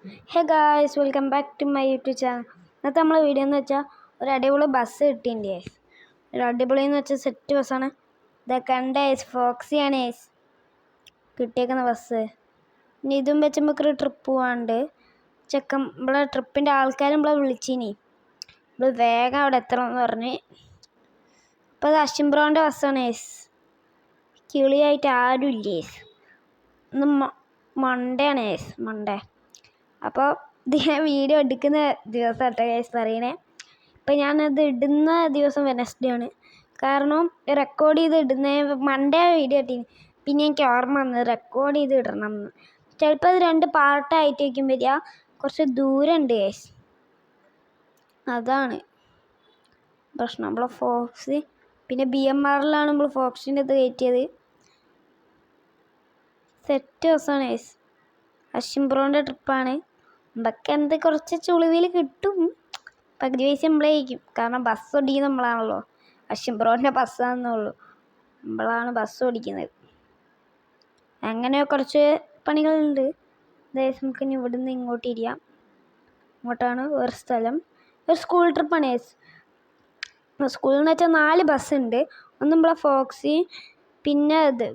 Hey guys, welcome back to my YouTube channel. ഇന്നത്തെ നമ്മളെ video എന്ന് വെച്ചാൽ ഒരു അടിപൊളി ബസ് കിട്ടിയിട്ടുണ്ട്. ഒരു അടിപൊളി എന്ന് വെച്ചാൽ സെറ്റ് ബസ്സാണ്. ഇതൊക്കെ ഫോക്സിയാണ് കിട്ടിയേക്കുന്ന ബസ്. ഇനി ഇതും വെച്ച് നമുക്കൊരു ട്രിപ്പ് പോകാണ്ട്. നമ്മളെ ട്രിപ്പിൻ്റെ ആൾക്കാരും നമ്മളെ വിളിച്ചിനി. നമ്മൾ വേഗം അവിടെ എത്തണമെന്ന് പറഞ്ഞ്. അപ്പോൾ അത് അഷിംബ്രോൻ്റെ ബസ്സാണ്. കിളിയായിട്ട് ആരും ഇല്ലേ. ഇന്ന് മൺഡേ ആണ്. മൺഡേ. അപ്പോൾ ഇത് ഞാൻ വീഡിയോ എടുക്കുന്ന ദിവസമാട്ടെ പറയണേ. ഇപ്പം ഞാനത് ഇടുന്ന ദിവസം വെനസ്ഡേ ആണ്. കാരണം റെക്കോർഡ് ചെയ്ത് ഇടുന്ന മൺഡേ വീഡിയോ ഇട്ടിന്. പിന്നെ എനിക്ക് ഓർമ്മ വന്നത് റെക്കോർഡ് ചെയ്ത് ഇടണം എന്ന്. ചിലപ്പോൾ അത് 2 പാർട്ടായിട്ടേക്കും വരിക. കുറച്ച് ദൂരമുണ്ട് അതാണ് പ്രശ്നം. നമ്മൾ ഫോക്സ് പിന്നെ BMRലാണ് നമ്മൾ ഫോക്സിൻ്റെ ഇത് കയറ്റിയത്. സെറ്റ് ബസ്സാണ് അഷിംബ്രോൻ്റെ ട്രിപ്പാണ്. നമുക്ക് കുറച്ച് ചുളിവിൽ കിട്ടും. പകുതി പൈസ നമ്മളേക്കും. കാരണം ബസ് ഓടിക്കുന്നത് നമ്മളാണല്ലോ. അഷിംബ്രോൻ്റെ ബസ്സാണെന്നുള്ളൂ. നമ്മളാണ് ബസ് ഓടിക്കുന്നത്. അങ്ങനെ കുറച്ച് പണികളുണ്ട്. അതായത് നമുക്ക് ഇനി ഇവിടുന്ന് ഇങ്ങോട്ട് ഇരിക്കാം. ഇങ്ങോട്ടാണ് വേറെ സ്ഥലം. ഒരു സ്കൂൾ ട്രിപ്പാണ്. സ്കൂളിൽ നിന്ന് വെച്ചാൽ 4 ബസ്സുണ്ട്. ഒന്ന് നമ്മളെ ഫോക്സി, പിന്നെ അത്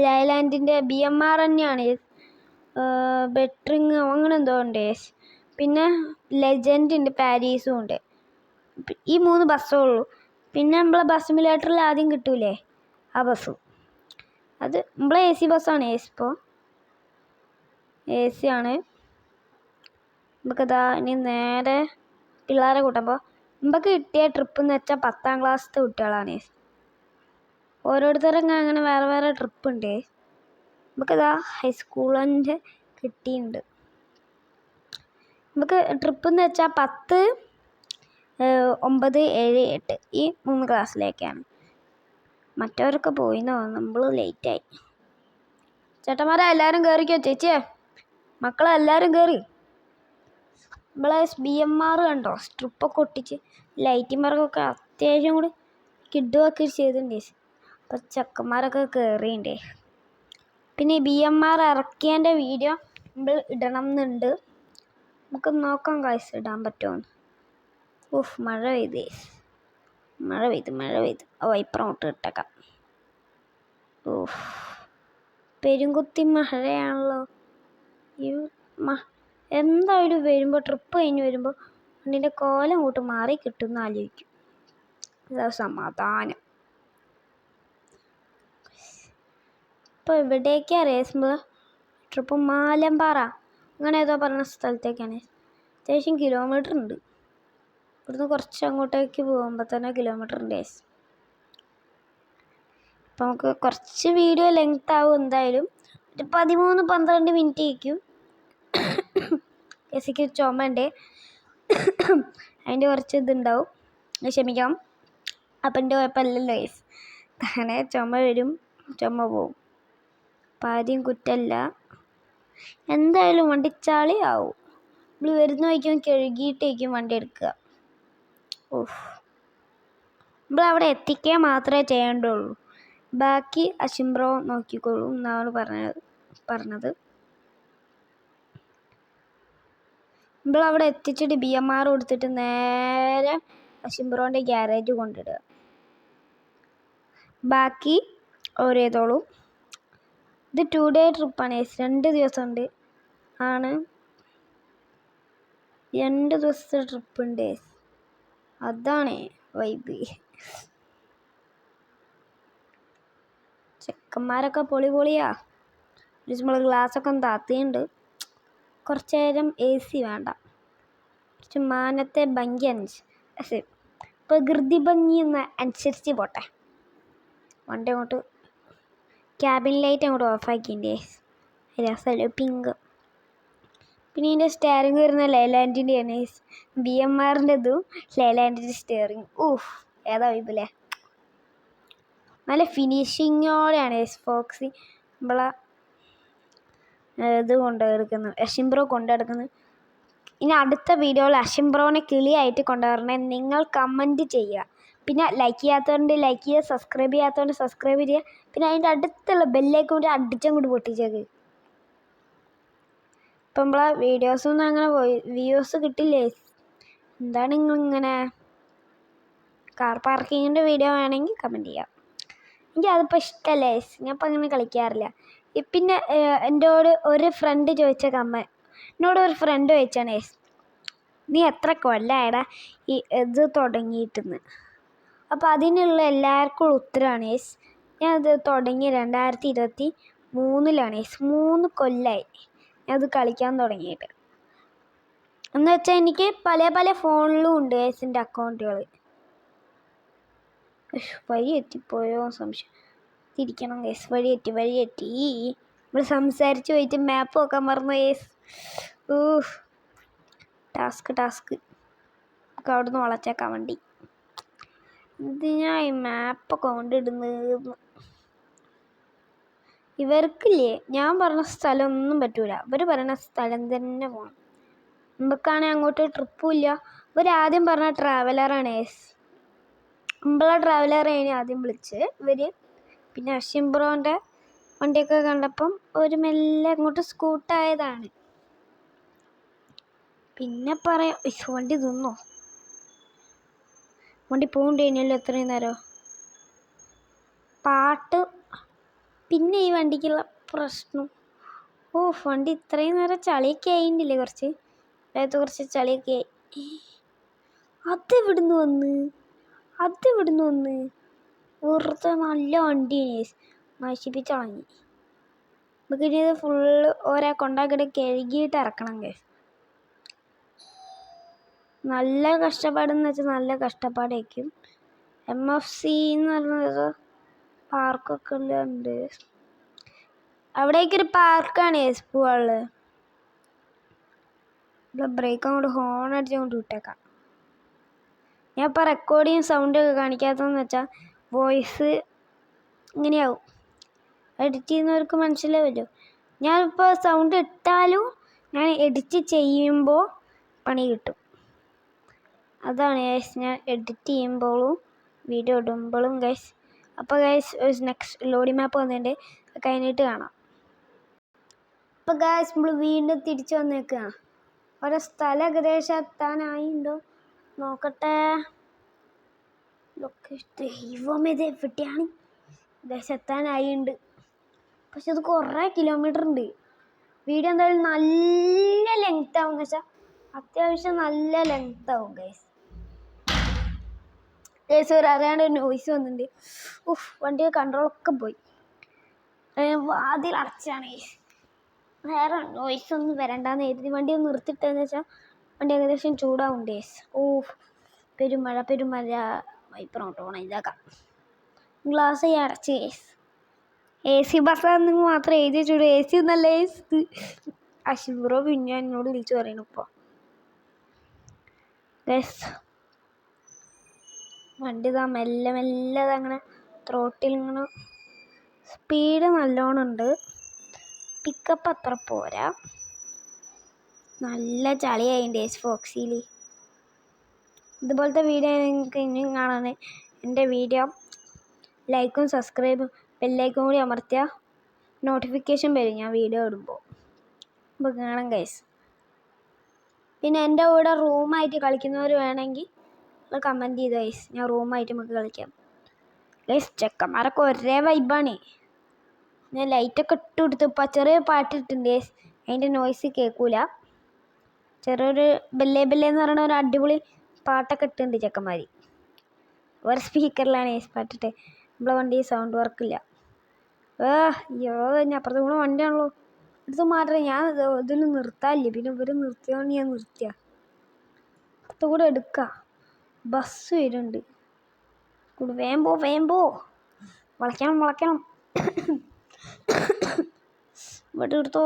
ലൈലാൻഡിൻ്റെ BMR തന്നെയാണ്. ബെറ്ററിങ് അങ്ങനെ എന്തോ ഉണ്ട്. പിന്നെ ലെജൻഡ് ഉണ്ട്, പാരീസും ഉണ്ട്. ഈ 3 ബസ്സേ ഉള്ളൂ. പിന്നെ നമ്മളെ ബസ് സിമുലേറ്ററിൽ ആദ്യം കിട്ടൂലേ ആ ബസ്സും. അത് നമ്മളെ AC ബസ്സാണ്. ഇപ്പോൾ AC ആണ്. നമുക്കിതാ ഇനി നേരെ പിള്ളേരെ കൂട്ടുമ്പോൾ നമുക്ക് കിട്ടിയ ട്രിപ്പ് എന്ന് വെച്ചാൽ 10ാം ക്ലാസ്സിലത്തെ കുട്ടികളാണ്. ഓരോരുത്തരും അങ്ങനെ വേറെ വേറെ ട്രിപ്പ് ഉണ്ട്. നമുക്കിതാ ഹൈസ്കൂളിൻ്റെ കിട്ടിയിട്ടുണ്ട്. നമുക്ക് ട്രിപ്പ് എന്ന് വെച്ചാൽ 10, 9, 7, 8 ഈ 3 ക്ലാസ്സിലേക്കാണ്. മറ്റവരൊക്കെ പോയിന്നോ, നമ്മൾ ലേറ്റായി. ചേട്ടന്മാരെ എല്ലാവരും കയറിക്കോ. ചേച്ചിയെ മക്കളെല്ലാവരും കയറി. നമ്മളെ BMR കണ്ടോ, സ്ട്രിപ്പൊക്കെ ഒട്ടിച്ച് ലൈറ്റിന്മാർക്കൊക്കെ അത്യാവശ്യം കൂടി കിഡുമൊക്കെ ചെയ്തിട്ടുണ്ട്. അപ്പം ചെക്കന്മാരൊക്കെ കയറിയിട്ടുണ്ട്. പിന്നെ ഈ BMR ഇറക്കിയതിൻ്റെ വീഡിയോ നമ്മൾ ഇടണം എന്നുണ്ട്. നമുക്ക് നോക്കാം കാഴ്ച ഇടാൻ പറ്റുമോ. മഴ പെയ്ത് വൈപ്പറം ഇട്ട് ഇട്ടേക്കാം. പെരുങ്കുത്തി മഴയാണല്ലോ. എന്തായാലും വരുമ്പോൾ ട്രിപ്പ് കഴിഞ്ഞ് വരുമ്പോൾ വണ്ടിൻ്റെ കോലം കൂട്ട് മാറി കിട്ടുമെന്ന് ആലോചിക്കും. ഇതാ സമാധാനം. ഇപ്പോൾ എവിടേക്കാണ് റേസുമ്പോൾ ട്രിപ്പ്? മാലമ്പാറ അങ്ങനെ ഏതോ പറഞ്ഞ സ്ഥലത്തേക്കാണ്. അത്യാവശ്യം കിലോമീറ്റർ ഉണ്ട്. ഇവിടുന്ന് കുറച്ച് അങ്ങോട്ടേക്ക് പോകുമ്പോൾ തന്നെ കിലോമീറ്റർ ഉണ്ട്. അപ്പം നമുക്ക് കുറച്ച് വീഡിയോ ലെങ്ത് ആവും. എന്തായാലും ഒരു 13-12 മിനിറ്റ് ആയിരിക്കും. എസിക്ക് ചുമയുണ്ട്, അതിൻ്റെ കുറച്ച് ഇതുണ്ടാവും. ക്ഷമിക്കണം. അപ്പം എൻ്റെ കുഴപ്പമില്ലല്ലോ. അങ്ങനെ ചുമ വരും, ചുമ പോവും. അപ്പം ആദ്യം കുറ്റമല്ല. എന്തായാലും വണ്ടി ചളി ആവും. നമ്മൾ വരുന്ന വയ്ക്കും കഴുകിയിട്ടേക്കും വണ്ടി എടുക്കുക. നമ്മളവിടെ എത്തിക്കാൻ മാത്രമേ ചെയ്യേണ്ടുള്ളൂ. ബാക്കി അഷിംബ്രോ നോക്കിക്കോളും എന്നാണ് പറഞ്ഞത്. നമ്മളവിടെ എത്തിച്ചിട്ട് BMR കൊടുത്തിട്ട് നേരെ അഷിംബ്രോൻ്റെ ഗ്യാരേജ് കൊണ്ടിടുക. ബാക്കി ഓരേതോളും. ഇത് 2 ഡേ ട്രിപ്പാണ്. 2 ദിവസമുണ്ട്. 2 ദിവസത്തെ ട്രിപ്പുണ്ട്. അതാണ് വൈബ്. ചെക്കന്മാരൊക്കെ പൊളിയാ. നമ്മൾ ഗ്ലാസ്സൊക്കെ ഒന്ന് താത്തിയുണ്ട്. കുറച്ച് നേരം AC വേണ്ട. കുറച്ച് മാനത്തെ ഭംഗി പ്രകൃതി ഭംഗി അനുസരിച്ച് പോട്ടെ. വണ്ടി അങ്ങോട്ട് ക്യാബിൻ ലൈറ്റ് അങ്ങോട്ട് ഓഫാക്കിൻ്റെ രസമല്ലോ, പിങ്ക്. പിന്നെ ഇതിൻ്റെ സ്റ്റിയറിംഗ് വരുന്ന ലൈലാൻഡിൻ്റെയാണ്. BMRൻ്റെ ഇതും ലൈലാൻഡിൻ്റെ സ്റ്റിയറിംഗ്. ഏതാ വൈബല്ലേ. നല്ല ഫിനിഷിങ്ങോടെയാണ് ഫോക്സി നമ്മളെ ഇത് കൊണ്ടുനടക്കുന്നത്, അഷിംബ്രോ കൊണ്ടുനടക്കുന്നത്. ഇനി അടുത്ത വീഡിയോയിൽ അഷിംബ്രോനെ കിളിയായിട്ട് കൊണ്ടുവരണേ നിങ്ങൾ കമൻറ്റ് ചെയ്യുക. പിന്നെ ലൈക്ക് ചെയ്യാത്തവരുണ്ട് ലൈക്ക് ചെയ്യുക, സബ്സ്ക്രൈബ് ചെയ്യാത്തവരുണ്ട് സബ്സ്ക്രൈബ് ചെയ്യുക. പിന്നെ അതിൻ്റെ അടുത്തുള്ള ബെല്ലേക്ക് കൂടി അടിച്ചും കൂടി പൊട്ടിച്ചേക്ക്. ഇപ്പം നമ്മളെ വീഡിയോസൊന്നും അങ്ങനെ വ്യൂസ് കിട്ടില്ലേ. എന്താണ് നിങ്ങളിങ്ങനെ? കാർ പാർക്കിങ്ങിൻ്റെ വീഡിയോ വേണമെങ്കിൽ കമൻറ്റ് ചെയ്യാം. എനിക്ക് അതിപ്പോൾ ഇഷ്ടമല്ലേ, ഞാൻ ഇപ്പം അങ്ങനെ കളിക്കാറില്ല. പിന്നെ എന്നോട് ഒരു ഫ്രണ്ട് എന്നോട് ഒരു ഫ്രണ്ട് ചോദിച്ചാണ്, നീ എത്ര കൊല്ലമായടാ ഈ ഇത് തുടങ്ങിയിട്ടെന്ന്. അപ്പോൾ അതിനുള്ള എല്ലാവർക്കും ഉത്തരമാണ് ഞാൻ ഇത് തുടങ്ങി 2023 3 കൊല്ലമായി ഞാനത് കളിക്കാൻ തുടങ്ങിയിട്ട്. എന്ന് വെച്ചാൽ എനിക്ക് പല ഫോണിലും ഉണ്ട് എൻ്റെ അക്കൗണ്ടുകൾ. വഴി എത്തിപ്പോയോ സംശയം. തിരിക്കണം വഴി എത്തി. നമ്മൾ സംസാരിച്ച് പോയിട്ട് മാപ്പ് നോക്കാൻ മറന്നു ടാസ്ക് നമുക്ക് അവിടെ നിന്ന് വളച്ചേക്കാൻ വണ്ടി. ഇത് ഞാൻ ഈ മാപ്പൊക്കെ കൊണ്ടിടുന്നത്. ഇവർക്കില്ലേ ഞാൻ പറഞ്ഞ സ്ഥലം ഒന്നും പറ്റൂല, ഇവർ പറയുന്ന സ്ഥലം തന്നെ പോകണം. നമുക്കാണെങ്കിൽ അങ്ങോട്ട് ട്രിപ്പും ഇല്ല. ഇവരാദ്യം പറഞ്ഞ ട്രാവലറാണ്. നമ്മളെ ട്രാവലറാണ് ആദ്യം വിളിച്ച് ഇവർ. പിന്നെ അഷിംബ്രോൻ്റെ വണ്ടിയൊക്കെ കണ്ടപ്പം ഒരു മെല്ലെ അങ്ങോട്ട് സ്കൂട്ടായതാണ്. പിന്നെ പറയാം, വണ്ടി തിന്നോ? വണ്ടി പോകണ്ടേനല്ലോ എത്രയും നേരം. പാട്ട് പിന്നെ ഈ വണ്ടിക്കുള്ള പ്രശ്നം, വണ്ടി ഇത്രയും നേരം ചളിയൊക്കെ ആയിട്ടില്ലേ, കുറച്ച് ചളിയൊക്കെ ആയി. അതെവിടുന്ന് വന്ന് വെറുതെ നല്ല വണ്ടിയാണ് നശിപ്പിച്ച് കളഞ്ഞു. നമുക്കിനി ഇത് ഫുള്ള് ഓരോ കൊണ്ടാക്കിയിട്ട് കഴുകിയിട്ട് ഇറക്കണം. നല്ല കഷ്ടപ്പാടെന്ന് വെച്ചാൽ നല്ല കഷ്ടപ്പാടായിരിക്കും. MFC എന്ന് പറഞ്ഞൊരു പാർക്കൊക്കെ ഉണ്ട്. അവിടേക്കൊരു പാർക്കാണ് പോവാനുള്ളത്. ഇവിടെ ബ്രേക്ക് അങ്ങോട്ട് ഹോൺ അടിച്ചങ്ങോട്ട് വിട്ടേക്കാം. ഞാൻ ഇപ്പോൾ റെക്കോർഡിങ് സൗണ്ടൊക്കെ കാണിക്കാത്തതെന്ന് വെച്ചാൽ വോയിസ് ഇങ്ങനെയാവും. എഡിറ്റ് ചെയ്യുന്നവർക്ക് മനസ്സിലാവുമല്ലോ. ഞാനിപ്പോൾ സൗണ്ട് ഇട്ടാലും ഞാൻ എഡിറ്റ് ചെയ്യുമ്പോൾ പണി കിട്ടും. അതാണ് ഞാൻ എഡിറ്റ് ചെയ്യുമ്പോഴും വീഡിയോ ഇടുമ്പോഴും അപ്പോൾ നെക്സ്റ്റ് ലോഡിംഗ് മാപ്പ് വന്നിട്ടുണ്ട്, കഴിഞ്ഞിട്ട് കാണാം. അപ്പോൾ നമ്മൾ വീണ്ടും തിരിച്ചു വന്നേക്കുകയാണ്. ഓരോ സ്ഥലം ഏകദേശം എത്താനായിണ്ടോ നോക്കട്ടെ. ദൈവമേ ഇത് എവിടെയാണ്? ഏകദേശം എത്താനായിട്ടുണ്ട്. പക്ഷെ അത് കുറേ കിലോമീറ്റർ ഉണ്ട്. വീഡിയോ എന്തായാലും നല്ല ലെങ്ത് ആവും. എന്ന് വെച്ചാൽ അത്യാവശ്യം നല്ല ലെങ്ത് ആവും. അറിയാണ്ട് നോയ്സ് വന്നിട്ടുണ്ട്. വണ്ടിയുടെ കൺട്രോളൊക്കെ പോയി. വാതിൽ അടച്ചാണ്. വേറെ നോയ്സ് ഒന്നും വരണ്ടെന്ന് എഴുതി വണ്ടി ഒന്ന് നിർത്തിയിട്ടെന്ന് വെച്ചാൽ വണ്ടി ഏകദേശം ചൂടാവുണ്ട്. പെരുമഴ വൈപ്പറോട്ട് പോകണം. ഇതാക്കാം. ഗ്ലാസ് അടച്ച്. AC ബസ്സാന്ന് മാത്രം എഴുതി വെച്ചോളൂ. AC നല്ല അഷിബ്രോ പിന്നെ എന്നോട് വിളിച്ചു പറയണു ഇപ്പോൾ. വണ്ടി മെല്ലെ അങ്ങനെ ത്രോട്ടിൽ ഇങ്ങനെ സ്പീഡ് നല്ലോണം ഉണ്ട്. പിക്കപ്പ് അത്ര പോരാ. നല്ല ചളിയായിട്ടുണ്ട് ഫോക്സിയിൽ. ഇതുപോലത്തെ വീഡിയോ നിങ്ങൾക്ക് ഇനിയും കാണാൻ എൻ്റെ വീഡിയോ ലൈക്കും സബ്സ്ക്രൈബും ബെല്ലൈക്കും കൂടി അമർത്തിയാൽ നോട്ടിഫിക്കേഷൻ വരും ഞാൻ വീഡിയോ ഇടുമ്പോൾ. അപ്പോൾ കാണാം പിന്നെ എൻ്റെ കൂടെ റൂമായിട്ട് കളിക്കുന്നവർ വേണമെങ്കിൽ കമൻറ്റ് ചെയ്ത് ഞാൻ റൂമായിട്ട് നമുക്ക് കളിക്കാം. ചെക്കന്മാരൊക്കെ ഒരേ വൈബാണ്. ഞാൻ ലൈറ്റൊക്കെ ഇട്ട് കൊടുത്ത് ചെറിയ പാട്ടിട്ടുണ്ട്. അതിൻ്റെ നോയ്സ് കേൾക്കൂല. ചെറിയൊരു ബെല്ലേ എന്ന് പറയുന്ന ഒരു അടിപൊളി പാട്ടൊക്കെ ഇട്ടുണ്ട് ചെക്കന്മാർ. ഒരു സ്പീക്കറിലാണ് പാട്ടിട്ട്. നമ്മളെ വണ്ടി സൗണ്ട് വർക്കില്ല. ഞാൻ അപ്പുറത്ത് കൂടെ വണ്ടിയാണല്ലോ. ഇത് മാത്രമേ ഞാൻ ഇതിൽ നിർത്താനില്ല. പിന്നെ ഇവർ നിർത്തിയോണ്ട് ഞാൻ നിർത്തിയ. അപ്പുറത്ത് കൂടെ എടുക്കാം. ബസ് വരുന്നുണ്ട്. വേമ്പോ വളയ്ക്കണം. ഇവിടെ എടുത്തോ.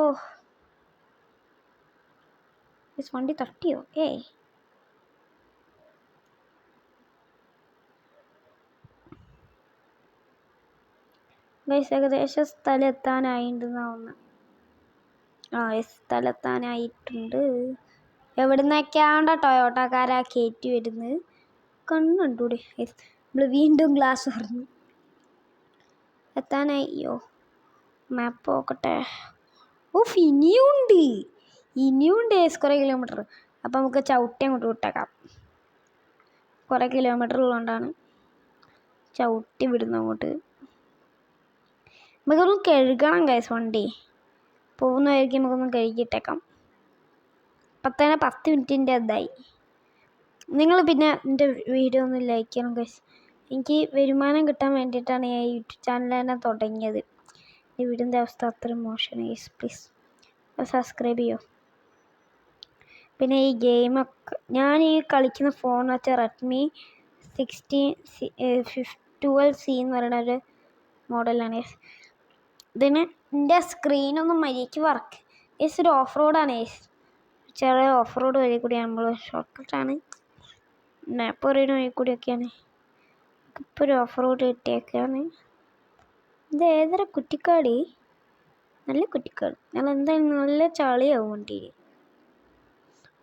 വണ്ടി തട്ടിയോ? ഏകദേശം സ്ഥലം എത്താനായിട്ടുണ്ടാവുന്ന. സ്ഥലം എത്താനായിട്ടുണ്ട്. എവിടുന്നൊക്കെയാണ്ട ടൊയോട്ടക്കാരാ കയറ്റി വരുന്നത് കണ്ണുണ്ടൂടെ. നമ്മൾ വീണ്ടും ഗ്ലാസ് തുറന്നു. എത്താനായോ? മാപ്പ് നോക്കട്ടെ. ഇനിയുണ്ട്. ഇനിയും കുറേ കിലോമീറ്റർ. അപ്പം നമുക്ക് ചവിട്ടി അങ്ങോട്ട് വിട്ടേക്കാം. കുറേ കിലോമീറ്റർ ഉള്ളതുകൊണ്ടാണ് ചവിട്ടി വിടുന്നത് അങ്ങോട്ട്. നമുക്കൊന്ന് കഴുകണം ഗൈസ് വണ്ടി. പോകുന്നതായിരിക്കും നമുക്കൊന്ന് കഴുകിയിട്ടേക്കാം. ഇപ്പം തന്നെ 10 മിനിറ്റിൻ്റെ ഇതായി. നിങ്ങൾ പിന്നെ എൻ്റെ വീഡിയോ ഒന്ന് ലൈക്ക് ചെയ്യണം ഗൈസ്. എനിക്ക് വരുമാനം കിട്ടാൻ വേണ്ടിയിട്ടാണ് ഞാൻ യൂട്യൂബ് ചാനൽ തന്നെ തുടങ്ങിയത്. ഈ വീടിൻ്റെ അവസ്ഥ അത്ര മോശമാണ് ഗൈസ്. പ്ലീസ് സബ്സ്ക്രൈബ് ചെയ്യോ. പിന്നെ ഈ ഗെയിമൊക്കെ ഞാൻ ഈ കളിക്കുന്ന ഫോൺ വെച്ചാൽ റെഡ്മി 12C എന്ന് പറയുന്ന ഒരു മോഡലാണ്. ഇതിന് എൻ്റെ സ്ക്രീനൊന്നും മര്യാദയ്ക്ക് വർക്ക്. ഒരു ഓഫ് റോഡാണ്. ചെറിയ ഓഫ് റോഡ് വഴി കൂടിയാണ് നമ്മൾ. ഷോർട്ട് കട്ടാണ്. മാപ്പ് പറയുന്ന വഴി കൂടിയൊക്കെയാണ്. ഇപ്പോൾ ഒരു ഓഫ് റോഡ് കിട്ടിയൊക്കെയാണ്. ഇത് ഏതൊരു കുറ്റിക്കാട്, നല്ല കുറ്റിക്കാട്. ഞങ്ങൾ എന്തായാലും നല്ല ചളിയാവും വണ്ടിയിൽ.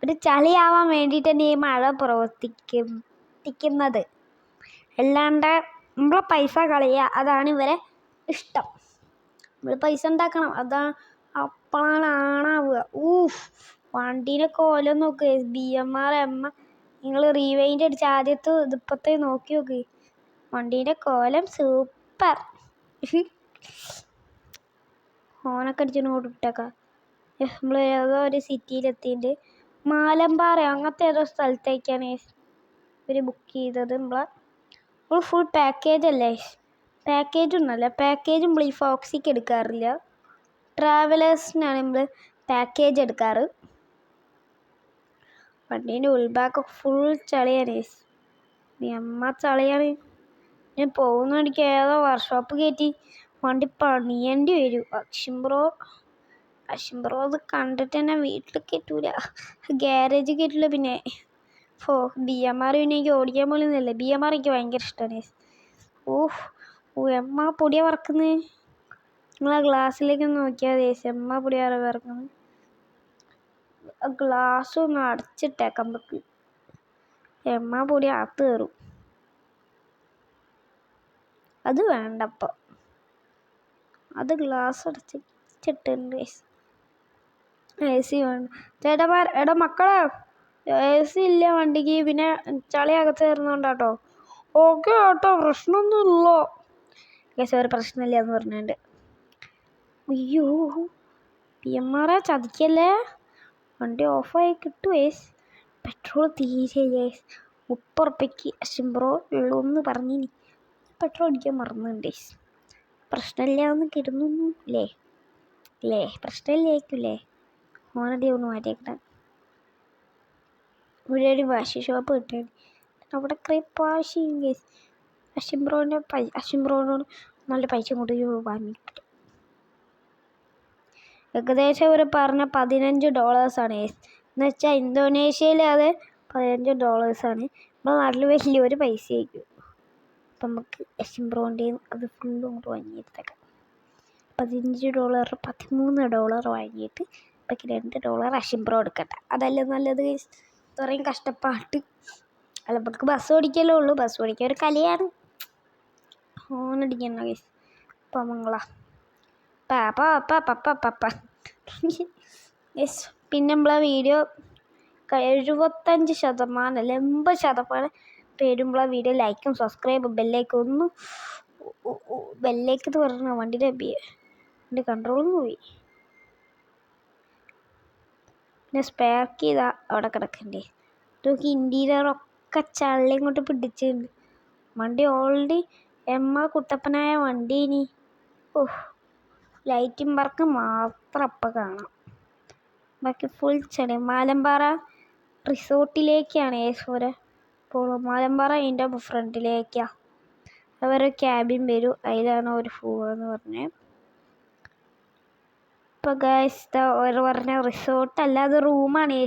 ഒരു ചളിയാവാൻ വേണ്ടിയിട്ട് തന്നെ ഈ മഴ പ്രവർത്തിക്കുന്നത്. അല്ലാണ്ട് നമ്മളെ പൈസ കളയുക, അതാണ് ഇവരെ ഇഷ്ടം. നമ്മൾ പൈസ ഉണ്ടാക്കണം, അതാണ്. അപ്പോഴാണ് ആണാവുക. വണ്ടീൻ്റെ കോലം നോക്ക്. BMR നിങ്ങൾ റീവൈൻഡ് അടിച്ച് ആദ്യത്തെ ഇതിപ്പത്തെ നോക്കി നോക്ക്. വണ്ടീൻ്റെ കോലം സൂപ്പർ. ഹോണൊക്കെ അടിച്ചിട്ട് ഇങ്ങോട്ട് ഇട്ടേക്കാം. നമ്മൾ ഏതോ ഒരു സിറ്റിയിലെത്തിയിട്ട് മാലമ്പാറ അങ്ങനത്തെ ഏതോ സ്ഥലത്തേക്കാണ് ഇവർ ബുക്ക് ചെയ്തത്. നമ്മൾ ഫുൾ പാക്കേജ് അല്ലേ. പാക്കേജൊന്നുമല്ല. പാക്കേജ് നമ്മൾ ഈ ഫോക്സിക്ക് എടുക്കാറില്ല. ട്രാവലേഴ്സിനാണ് നമ്മൾ പാക്കേജ് എടുക്കാറ്. വണ്ടീൻ്റെ ഉൾഭാഗമൊക്കെ ഫുൾ ചളിയാണ്. ചളിയാണ്. ഞാൻ പോകുന്ന വണ്ടിക്ക് ഏതോ വർക്ക്ഷോപ്പ് കയറ്റി വണ്ടി പണിയേണ്ടി വരും. അശ്വിൻ ബ്രോ അത് കണ്ടിട്ട് തന്നെ വീട്ടിൽ കയറ്റൂല, ഗ്യാരേജ് കയറ്റില്ല. പിന്നെ BMR പിന്നെ എനിക്ക് ഓടിക്കാൻ പോലും ഇല്ല. BMR എനിക്ക് ഭയങ്കര ഇഷ്ടമാണ്. പൊടിയാ വറക്കുന്നത്. നിങ്ങൾ ഗ്ലാസ്സിലേക്ക് നോക്കിയാൽ പൊടിയാ വറക്കുന്നത്. ഗ്ലാസ് ഒന്ന് അടച്ചിട്ടേക്കാം നമുക്ക്. പൊടി അകത്ത് കയറും. അത് വേണ്ടപ്പോൾ അത് ഗ്ലാസ് അടച്ചിട്ടുണ്ട്. AC വേണ്ട. എടാ മക്കളെ, AC ഇല്ല വണ്ടിക്ക്. പിന്നെ ചളി അകത്ത് കയറുന്നോണ്ടാട്ടോ. ഓക്കെ കേട്ടോ, പ്രശ്നമൊന്നുമില്ല. ഒരു പ്രശ്നമില്ല എന്ന് പറഞ്ഞുകൊണ്ട്. അയ്യോ BMR ചതിക്കല്ലേ. വണ്ടി ഓഫായി കിട്ടുവേ. പെട്രോൾ തീരെ 30 ഉറുപ്പിക്ക് അശ്വിൻ ബ്രോ ഉള്ളൂന്ന് പറഞ്ഞിനി. പെട്രോൾ അടിക്കാൻ മറന്നുണ്ട്. പ്രശ്നമില്ല എന്ന് കരുതുന്നു അല്ലേ പ്രശ്നമില്ലേക്കില്ലേ. ഓനടി ഒന്ന് മാറ്റിയേക്കട്ടെ. ഇവിടെ ഒരു വാഷി ഷോപ്പ് കിട്ടിയത്. അവിടെ കുറേ വാഷിങ് കേസ്. അശ്വിൻ ബ്രോനോട് നല്ല പൈസ കൊണ്ട് വാങ്ങിക്കിട്ടും. ഏകദേശം അവർ പറഞ്ഞ $15 എന്ന് വെച്ചാൽ ഇന്തോനേഷ്യയിൽ അത് $15. നമ്മുടെ നാട്ടിൽ വലിയൊരു പൈസ ആയിരിക്കും. അപ്പം നമുക്ക് അശ്വിൻ ബ്രോൻ്റെ അത് ഫുള്ളും അങ്ങോട്ട് വാങ്ങിയെടുത്തേക്കാം. $15 $13 വാങ്ങിയിട്ട് ബാക്കി $2 അശ്വിൻ ബ്രോ എടുക്കട്ടെ. അതല്ലേ നല്ലത്. ഇത്രയും കഷ്ടപ്പാട്ട് അല്ല, നമുക്ക് ബസ് ഓടിക്കല്ലേ ഉള്ളൂ. ബസ് ഓടിക്കാൻ ഒരു കലയാണ്. ഹോണടിക്കണം ഗൈസ്. പമങ്ങളാ യെസ്. പിന്നെ നമ്മളെ വീഡിയോ 75% അല്ല 80% പേരുമ്പോൾ വീഡിയോ ലൈക്കും സബ്സ്ക്രൈബും ബെല്ലേക്കും ബെല്ലേക്ക് എന്ന് പറഞ്ഞ വണ്ടിയുടെ കൺട്രോളിൽ പോയി. പിന്നെ സ്പെയർ ചെയ്താ അവിടെ കിടക്കണ്ടേ. നോക്കി ഇൻറ്റീരിയറൊക്കെ ചള്ളി ഇങ്ങോട്ട് പിടിച്ചിട്ടുണ്ട്. വണ്ടി ഓൾറെഡി കുട്ടപ്പനായ വണ്ടി. ഇനി ലൈറ്റിംഗ് വർക്ക് മാത്രം അപ്പം കാണാം. ബാക്കി ഫുൾ ചെടി. മാലമ്പാറ റിസോർട്ടിലേക്കാണ് മാലമ്പാറ അതിൻ്റെ ഫ്രണ്ടിലേക്കാണ്. അവരെ ക്യാബിൻ വരും, അതിലാണ് ഒരു പോവാന്ന് പറഞ്ഞത്. ഇപ്പോൾ ഗൈസ് അവർ പറഞ്ഞ റിസോർട്ടല്ല, അത് റൂമാണ്.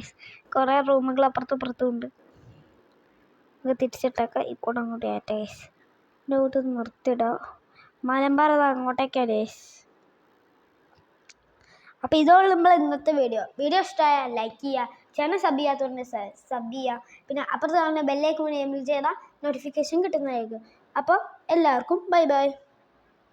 കുറേ റൂമുകൾ അപ്പുറത്തും ഇപ്പുറത്തും ഉണ്ട്. നമുക്ക് തിരിച്ചിട്ടൊക്കെ ഇപ്പോൾ അങ്ങോട്ട് കയറ്റാം ഗൈസ്. എൻ്റെ വീട്ടിൽ നിർത്തിയിടാം. മാലമ്പാറ അങ്ങോട്ടേക്കാണ് ഗൈസ്. അപ്പോൾ ഇതോളം നമ്മൾ ഇന്നത്തെ വീഡിയോ ഇഷ്ടമായാൽ ലൈക്ക് ചെയ്യുക. ചാനൽ സബ് ചെയ്യാത്തതുകൊണ്ട് സബ് ചെയ്യുക. പിന്നെ അപ്പുറത്ത് കാണുന്ന ബെല്ലൈക്കൺ എനേബിൾ ചെയ്താൽ നോട്ടിഫിക്കേഷൻ കിട്ടുന്നതായിരിക്കും. അപ്പോൾ എല്ലാവർക്കും ബൈ ബൈ.